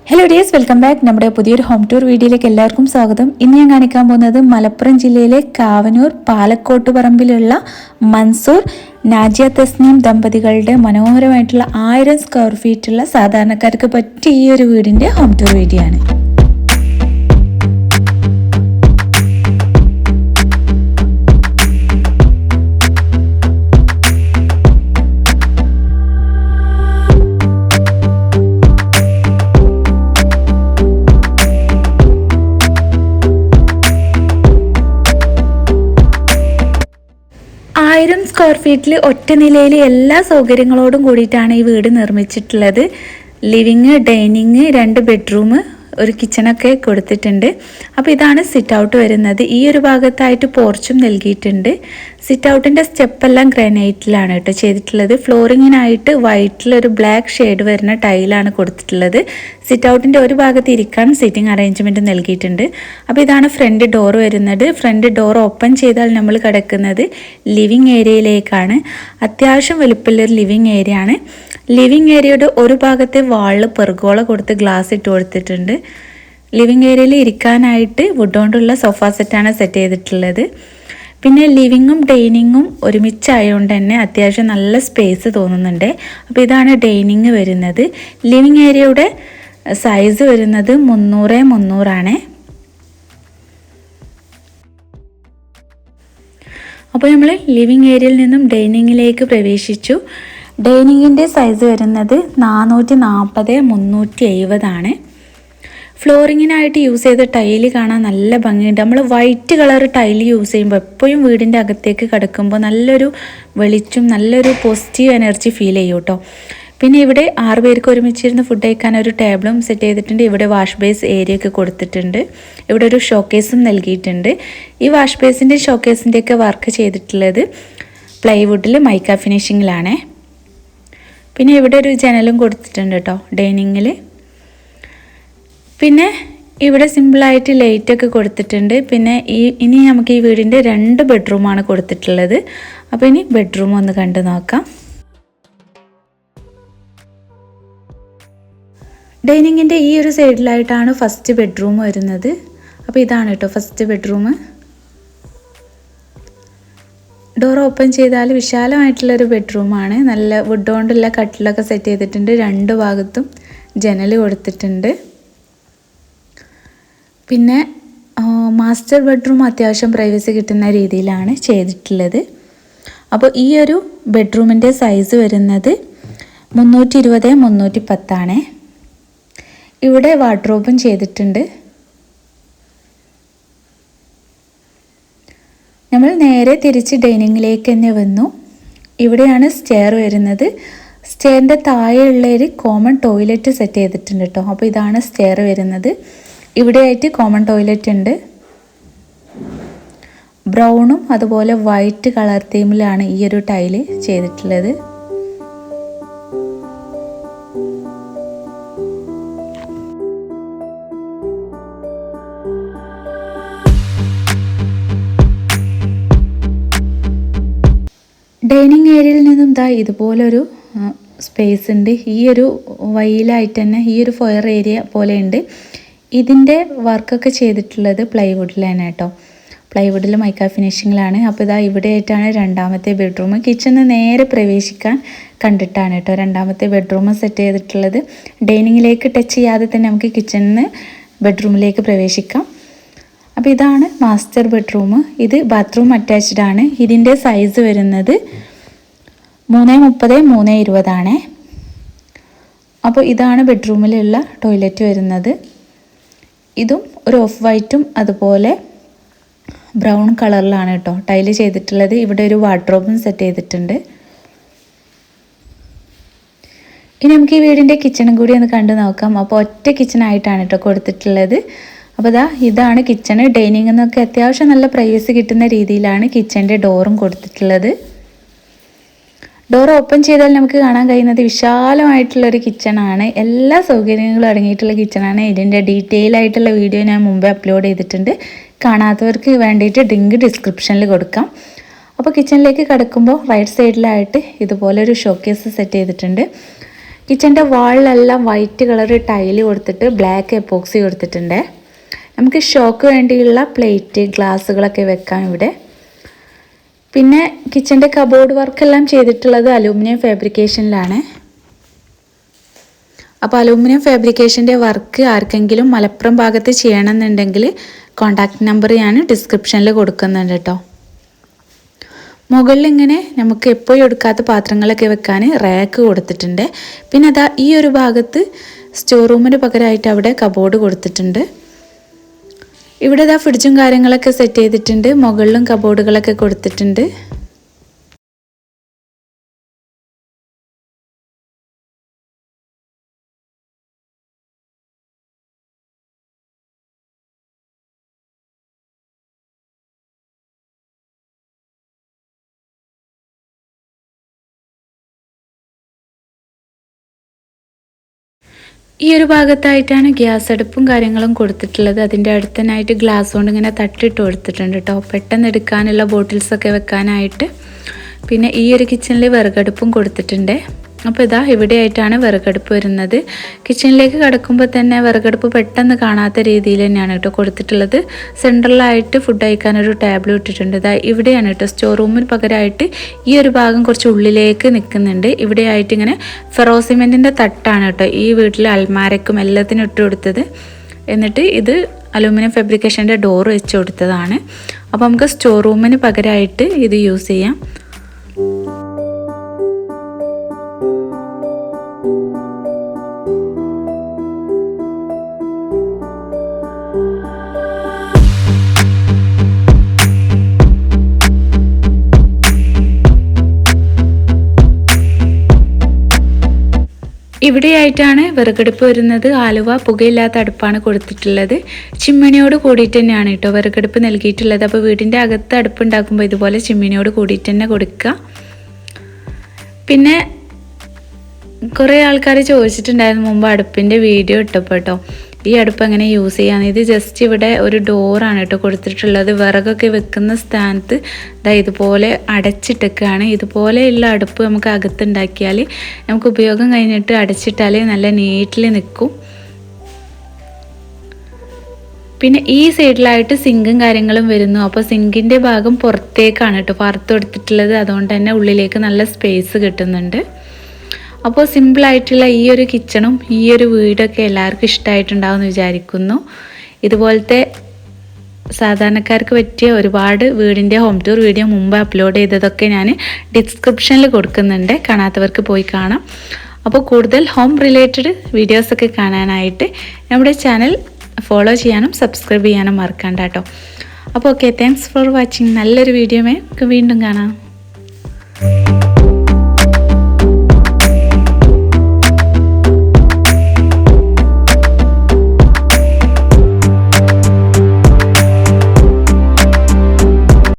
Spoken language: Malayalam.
Hello dears, welcome back. നമ്മുടെ പുതിയൊരു ഹോം ടൂർ വീഡിയോയിലേക്ക് എല്ലാവർക്കും സ്വാഗതം. ഇന്ന് ഞാൻ കാണിക്കാൻ പോകുന്നത് മലപ്പുറം ജില്ലയിലെ കാവനൂർ പാലക്കോട്ട് പറമ്പിലുള്ള മൻസൂർ നാജിയ തസ്നീം ദമ്പതികളുടെ മനോഹരമായിട്ടുള്ള 1000 സ്ക്വയർ ഫീറ്റുള്ള സാധാരണക്കാർക്ക് പറ്റിയ ഈ ഒരു വീടിൻ്റെ ഹോം ടൂർ വീഡിയോ ആണ്. സ്ക്വയർ ഫീറ്റിൽ ഒറ്റ നിലയിൽ എല്ലാ സൗകര്യങ്ങളോടും കൂടിയിട്ടാണ് ഈ വീട് നിർമ്മിച്ചിട്ടുള്ളത്. ലിവിങ്, ഡൈനിങ്, 2 ബെഡ്റൂം, ഒരു കിച്ചണൊക്കെ കൊടുത്തിട്ടുണ്ട്. അപ്പോൾ ഇതാണ് സിറ്റ് ഔട്ട് വരുന്നത്. ഈ ഒരു ഭാഗത്തായിട്ട് പോർച്ചും നൽകിയിട്ടുണ്ട്. സിറ്റ് ഔട്ടിൻ്റെ സ്റ്റെപ്പെല്ലാം ഗ്രാനൈറ്റിലാണ് കേട്ടോ ചെയ്തിട്ടുള്ളത്. ഫ്ലോറിങ്ങിനായിട്ട് വൈറ്റിലൊരു ബ്ലാക്ക് ഷെയ്ഡ് വരുന്ന ടൈലാണ് കൊടുത്തിട്ടുള്ളത്. സിറ്റ് ഔട്ടിൻ്റെ ഒരു ഭാഗത്ത് ഇരിക്കാൻ സീറ്റിംഗ് അറേഞ്ച്മെൻറ്റ് നൽകിയിട്ടുണ്ട്. അപ്പോൾ ഇതാണ് ഫ്രണ്ട് ഡോർ വരുന്നത്. ഫ്രണ്ട് ഡോർ ഓപ്പൺ ചെയ്താൽ നമ്മൾ കിടക്കുന്നത് ലിവിങ് ഏരിയയിലേക്കാണ്. അത്യാവശ്യം വലുപ്പമുള്ളൊരു ലിവിങ് ഏരിയ ആണ്. ലിവിങ് ഏരിയയുടെ ഒരു ഭാഗത്തെ വാളിൽ പെർഗോള കൊടുത്ത് ഗ്ലാസ് ഇട്ട് കൊടുത്തിട്ടുണ്ട്. ലിവിങ് ഏരിയയിൽ ഇരിക്കാനായിട്ട് വുഡ് കൊണ്ടുള്ള സോഫ സെറ്റാണ് സെറ്റ് ചെയ്തിട്ടുള്ളത്. പിന്നെ ലിവിങ്ങും ഡൈനിങ്ങും ഒരുമിച്ചായതുകൊണ്ട് തന്നെ അത്യാവശ്യം നല്ല സ്പേസ് തോന്നുന്നുണ്ട്. അപ്പോൾ ഇതാണ് ഡൈനിങ് വരുന്നത്. ലിവിങ് ഏരിയയുടെ സൈസ് വരുന്നത് 300x300 ആണ്. അപ്പോൾ നമ്മൾ ലിവിങ് ഏരിയയിൽ നിന്നും ഡൈനിങ്ങിലേക്ക് പ്രവേശിച്ചു. ഡൈനിങ്ങിൻ്റെ സൈസ് വരുന്നത് 440x370 ആണ്. ഫ്ലോറിങ്ങിനായിട്ട് യൂസ് ചെയ്ത ടൈല് കാണാൻ നല്ല ഭംഗിയുണ്ട്. നമ്മൾ വൈറ്റ് കളർ ടൈല് യൂസ് ചെയ്യുമ്പോൾ എപ്പോഴും വീടിൻ്റെ അകത്തേക്ക് കിടക്കുമ്പോൾ നല്ലൊരു വെളിച്ചം, നല്ലൊരു പോസിറ്റീവ് എനർജി ഫീൽ ചെയ്യും കേട്ടോ. പിന്നെ ഇവിടെ 6 പേർക്ക് ഒരുമിച്ചിരുന്ന് ഫുഡ് കഴിക്കാൻ ഒരു ടേബിളും സെറ്റ് ചെയ്തിട്ടുണ്ട്. ഇവിടെ വാഷ് ബേസ് ഏരിയ ഒക്കെ കൊടുത്തിട്ടുണ്ട്. ഇവിടെ ഒരു ഷോക്കേസും നൽകിയിട്ടുണ്ട്. ഈ വാഷ് ബേസിൻ്റെ ഷോക്കേസിൻ്റെയൊക്കെ വർക്ക് ചെയ്തിട്ടുള്ളത് പ്ലൈവുഡിൽ മൈക്ക ഫിനിഷിങ്ങിലാണ്. പിന്നെ ഇവിടെ ഒരു ജനലും കൊടുത്തിട്ടുണ്ട് കേട്ടോ ഡൈനിങ്ങിൽ. പിന്നെ ഇവിടെ സിമ്പിളായിട്ട് ലൈറ്റൊക്കെ കൊടുത്തിട്ടുണ്ട്. പിന്നെ ഇനി നമുക്ക് ഈ വീടിൻ്റെ 2 ബെഡ്റൂമാണ് കൊടുത്തിട്ടുള്ളത്. അപ്പോൾ ഇനി ബെഡ്റൂം ഒന്ന് കണ്ടു നോക്കാം. ഡൈനിങ്ങിൻ്റെ ഈ ഒരു സൈഡിലായിട്ടാണ് ഫസ്റ്റ് ബെഡ്റൂം വരുന്നത്. അപ്പോൾ ഇതാണ് കേട്ടോ ഫസ്റ്റ് ബെഡ്റൂം. ഡോർ ഓപ്പൺ ചെയ്താൽ വിശാലമായിട്ടുള്ളൊരു ബെഡ്റൂമാണ്. നല്ല വുഡ് കൊണ്ടുള്ള കട്ടിലൊക്കെ സെറ്റ് ചെയ്തിട്ടുണ്ട്. 2 ഭാഗത്തും ജനൽ കൊടുത്തിട്ടുണ്ട്. പിന്നെ മാസ്റ്റർ ബെഡ്റൂം അത്യാവശ്യം പ്രൈവസി കിട്ടുന്ന രീതിയിലാണ് ചെയ്തിട്ടുള്ളത്. അപ്പോൾ ഈ ഒരു ബെഡ്റൂമിൻ്റെ സൈസ് വരുന്നത് 320x310 ആണ്. ഇവിടെ വാർഡ്രോബും ചെയ്തിട്ടുണ്ട്. നമ്മൾ നേരെ തിരിച്ച് ഡൈനിങ്ങിലേക്ക് തന്നെ വന്നു. ഇവിടെയാണ് സ്റ്റെയർ വരുന്നത്. സ്റ്റെയറിൻ്റെ താഴെയുള്ളൊരു കോമൺ ടോയ്ലറ്റ് സെറ്റ് ചെയ്തിട്ടുണ്ട് കേട്ടോ. അപ്പോൾ ഇതാണ് സ്റ്റെയർ വരുന്നത്. ഇവിടെയായിട്ട് കോമൺ ടോയ്ലറ്റ് ഉണ്ട്. ബ്രൗണും അതുപോലെ വൈറ്റ് കളർ തീമിലാണ് ഈ ഒരു ടൈല് ചെയ്തിട്ടുള്ളത്. ഡൈനിങ് ഏരിയയിൽ നിന്നും ഇതുപോലൊരു സ്പേസ് ഉണ്ട്. ഈ ഒരു വഴിയിലായിട്ട് തന്നെ ഈ ഒരു ഫൊയർ ഏരിയ പോലെ ഉണ്ട്. ഇതിൻ്റെ വർക്കൊക്കെ ചെയ്തിട്ടുള്ളത് പ്ലൈവുഡിലാണ് കേട്ടോ. പ്ലൈവുഡിൽ മൈക്ക ഫിനിഷിങ്ങിലാണ്. അപ്പോൾ ഇവിടെയായിട്ടാണ് 2ാമത്തെ ബെഡ്റൂം. കിച്ചണിൽ നേരെ പ്രവേശിക്കാൻ കണ്ടിട്ടാണ് കേട്ടോ 2ാമത്തെ ബെഡ്റൂം സെറ്റ് ചെയ്തിട്ടുള്ളത്. ഡൈനിങ്ങിലേക്ക് ടച്ച് ചെയ്യാതെ തന്നെ നമുക്ക് കിച്ചണിൽ ബെഡ്റൂമിലേക്ക് പ്രവേശിക്കാം. അപ്പോൾ ഇതാണ് മാസ്റ്റർ ബെഡ്റൂം. ഇത് ബാത്റൂം അറ്റാച്ച്ഡ് ആണ്. ഇതിൻ്റെ സൈസ് വരുന്നത് 330x320 ആണ്. അപ്പോൾ ഇതാണ് ബെഡ്റൂമിലുള്ള ടോയ്ലറ്റ് വരുന്നത്. ഇതും ഒരു ഓഫ് വൈറ്റും അതുപോലെ ബ്രൗൺ കളറിലാണ് കേട്ടോ ടൈല് ചെയ്തിട്ടുള്ളത്. ഇവിടെ ഒരു വാർഡ്രോബും സെറ്റ് ചെയ്തിട്ടുണ്ട്. ഇനി നമുക്ക് ഈ വീടിൻ്റെ കിച്ചണും കൂടി ഒന്ന് കണ്ടു നോക്കാം. അപ്പോൾ ഒറ്റ കിച്ചണായിട്ടാണ് കേട്ടോ കൊടുത്തിട്ടുള്ളത്. അപ്പോൾ ഇതാണ് കിച്ചണ്. ഡൈനിങ് എന്നൊക്കെ അത്യാവശ്യം നല്ല പ്രൈവസി കിട്ടുന്ന രീതിയിലാണ് കിച്ചൻ്റെ ഡോറും കൊടുത്തിട്ടുള്ളത്. ഡോർ ഓപ്പൺ ചെയ്താൽ നമുക്ക് കാണാൻ കഴിയുന്നത് വിശാലമായിട്ടുള്ളൊരു കിച്ചണാണ്. എല്ലാ സൗകര്യങ്ങളും അടങ്ങിയിട്ടുള്ള കിച്ചണാണ്. ഇതിൻ്റെ ഡീറ്റെയിൽ ആയിട്ടുള്ള വീഡിയോ ഞാൻ മുമ്പേ അപ്ലോഡ് ചെയ്തിട്ടുണ്ട്. കാണാത്തവർക്ക് വേണ്ടിയിട്ട് ലിങ്ക് ഡിസ്ക്രിപ്ഷനിൽ കൊടുക്കാം. അപ്പോൾ കിച്ചണിലേക്ക് കിടക്കുമ്പോൾ റൈറ്റ് സൈഡിലായിട്ട് ഇതുപോലൊരു ഷോക്കേസ് സെറ്റ് ചെയ്തിട്ടുണ്ട്. കിച്ചൻ്റെ വാളിലെല്ലാം വൈറ്റ് കളർ ടൈല് കൊടുത്തിട്ട് ബ്ലാക്ക് എപ്പോക്സി കൊടുത്തിട്ടുണ്ട്. നമുക്ക് ഷോക്ക് വേണ്ടിയുള്ള പ്ലേറ്റ് ഗ്ലാസ്സുകളൊക്കെ വെക്കാം ഇവിടെ. പിന്നെ കിച്ചൻ്റെ കബോർഡ് വർക്കെല്ലാം ചെയ്തിട്ടുള്ളത് അലൂമിനിയം ഫാബ്രിക്കേഷനിലാണ്. അപ്പോൾ അലൂമിനിയം ഫാബ്രിക്കേഷൻ്റെ വർക്ക് ആർക്കെങ്കിലും മലപ്പുറം ഭാഗത്ത് ചെയ്യണമെന്നുണ്ടെങ്കിൽ കോൺടാക്റ്റ് നമ്പർ ഞാൻ ഡിസ്ക്രിപ്ഷനിൽ കൊടുക്കുന്നുണ്ട് കേട്ടോ. മുകളിൽ ഇങ്ങനെ നമുക്ക് എപ്പോഴും എടുക്കാത്ത പാത്രങ്ങളൊക്കെ വെക്കാൻ റാക്ക് കൊടുത്തിട്ടുണ്ട്. പിന്നെ അതാ ഈ ഒരു ഭാഗത്ത് സ്റ്റോർ റൂമിന് പകരമായിട്ട് അവിടെ കബോർഡ് കൊടുത്തിട്ടുണ്ട്. ഇവിടെ ഇതാ ഫ്രിഡ്ജും കാര്യങ്ങളൊക്കെ സെറ്റ് ചെയ്തിട്ടുണ്ട്. മുകളിലും കബോർഡുകളൊക്കെ കൊടുത്തിട്ടുണ്ട്. ഈ ഒരു ഭാഗത്തായിട്ടാണ് ഗ്യാസ് അടുപ്പും കാര്യങ്ങളും കൊടുത്തിട്ടുള്ളത്. അതിൻ്റെ അടുത്തനായിട്ട് ഗ്ലാസ് കൊണ്ട് ഇങ്ങനെ തട്ടിട്ട് കൊടുത്തിട്ടുണ്ട് കേട്ടോ, പെട്ടെന്ന് എടുക്കാനുള്ള ബോട്ടിൽസൊക്കെ വെക്കാനായിട്ട്. പിന്നെ ഈ ഒരു കിച്ചണിൽ വിറകടുപ്പും കൊടുത്തിട്ടുണ്ട്. അപ്പോൾ ഇതാ ഇവിടെയായിട്ടാണ് വിറകടുപ്പ് വരുന്നത്. കിച്ചണിലേക്ക് കടക്കുമ്പോൾ തന്നെ വിറകടുപ്പ് പെട്ടെന്ന് കാണാത്ത രീതിയിൽ തന്നെയാണ് കേട്ടോ കൊടുത്തിട്ടുള്ളത്. സെൻട്രലായിട്ട് ഫുഡ് കഴിക്കാനൊരു ടേബിൾ ഇട്ടിട്ടുണ്ട്. ഇതാ ഇവിടെയാണ് കേട്ടോ സ്റ്റോർ റൂമിന് പകരമായിട്ട് ഈ ഒരു ഭാഗം കുറച്ച് ഉള്ളിലേക്ക് നിൽക്കുന്നുണ്ട്. ഇവിടെയായിട്ട് ഇങ്ങനെ ഫെറോസിമെൻറ്റിൻ്റെ തട്ടാണ് കേട്ടോ ഈ വീട്ടിൽ അൽമാരക്കും എല്ലാത്തിനും ഇട്ട് കൊടുത്തത്. എന്നിട്ട് ഇത് അലൂമിനിയം ഫാബ്രിക്കേഷൻ്റെ ഡോർ വെച്ച് കൊടുത്തതാണ്. അപ്പോൾ നമുക്ക് സ്റ്റോർ റൂമിന് പകരമായിട്ട് ഇത് യൂസ് ചെയ്യാം. ഇവിടെയായിട്ടാണ് വിറകടുപ്പ് വരുന്നത്. ആലുവ പുകയില്ലാത്ത അടുപ്പാണ് കൊടുത്തിട്ടുള്ളത്. ചിമ്മിണിയോട് കൂടിയിട്ട് തന്നെയാണ് കേട്ടോ വിറകടുപ്പ് നൽകിയിട്ടുള്ളത്. അപ്പോൾ വീടിൻ്റെ അകത്ത് അടുപ്പ് ഉണ്ടാക്കുമ്പോൾ ഇതുപോലെ ചിമ്മിണിയോട് കൂടിയിട്ട് തന്നെ കൊടുക്കുക. പിന്നെ കുറേ ആൾക്കാർ ചോദിച്ചിട്ടുണ്ടായിരുന്നു മുമ്പ് അടുപ്പിൻ്റെ വീഡിയോ ഇട്ടപ്പോൾ കേട്ടോ ഈ അടുപ്പ് എങ്ങനെ യൂസ് ചെയ്യാമെന്ന്. ഇത് ജസ്റ്റ് ഇവിടെ ഒരു ഡോറാണ് കേട്ടോ കൊടുത്തിട്ടുള്ളത്. വിറകൊക്കെ വെക്കുന്ന സ്ഥാനത്ത് ഇതുപോലെ അടച്ചിട്ടൊക്കെയാണ്. ഇതുപോലെയുള്ള അടുപ്പ് നമുക്ക് അകത്തുണ്ടാക്കിയാൽ നമുക്ക് ഉപയോഗം കഴിഞ്ഞിട്ട് അടച്ചിട്ടാൽ നല്ല നീറ്റിൽ നിൽക്കും. പിന്നെ ഈ സൈഡിലായിട്ട് സിങ്കും കാര്യങ്ങളും വരുന്നു. അപ്പോൾ സിങ്കിൻ്റെ ഭാഗം പുറത്തേക്കാണ് കേട്ടോ വാർത്ത് കൊടുത്തിട്ടുള്ളത്. അതുകൊണ്ട് തന്നെ ഉള്ളിലേക്ക് നല്ല സ്പേസ് കിട്ടുന്നുണ്ട്. അപ്പോൾ സിമ്പിളായിട്ടുള്ള ഈ ഒരു കിച്ചണും ഈ ഒരു വീടൊക്കെ എല്ലാവർക്കും ഇഷ്ടമായിട്ടുണ്ടാവുമെന്ന് വിചാരിക്കുന്നു. ഇതുപോലത്തെ സാധാരണക്കാർക്ക് പറ്റിയ ഒരുപാട് വീടിൻ്റെ ഹോം ടൂർ വീഡിയോ മുമ്പ് അപ്ലോഡ് ചെയ്തതൊക്കെ ഞാൻ ഡിസ്ക്രിപ്ഷനിൽ കൊടുക്കുന്നുണ്ട്, കാണാത്തവർക്ക് പോയി കാണാം. അപ്പോൾ കൂടുതൽ ഹോം റിലേറ്റഡ് വീഡിയോസൊക്കെ കാണാനായിട്ട് നമ്മുടെ ചാനൽ ഫോളോ ചെയ്യാനും സബ്സ്ക്രൈബ് ചെയ്യാനും മറക്കണ്ട കേട്ടോ. അപ്പോൾ ഓക്കെ, താങ്ക്സ് ഫോർ വാച്ചിങ്. നല്ലൊരു വീഡിയോമേ വീണ്ടും കാണാം.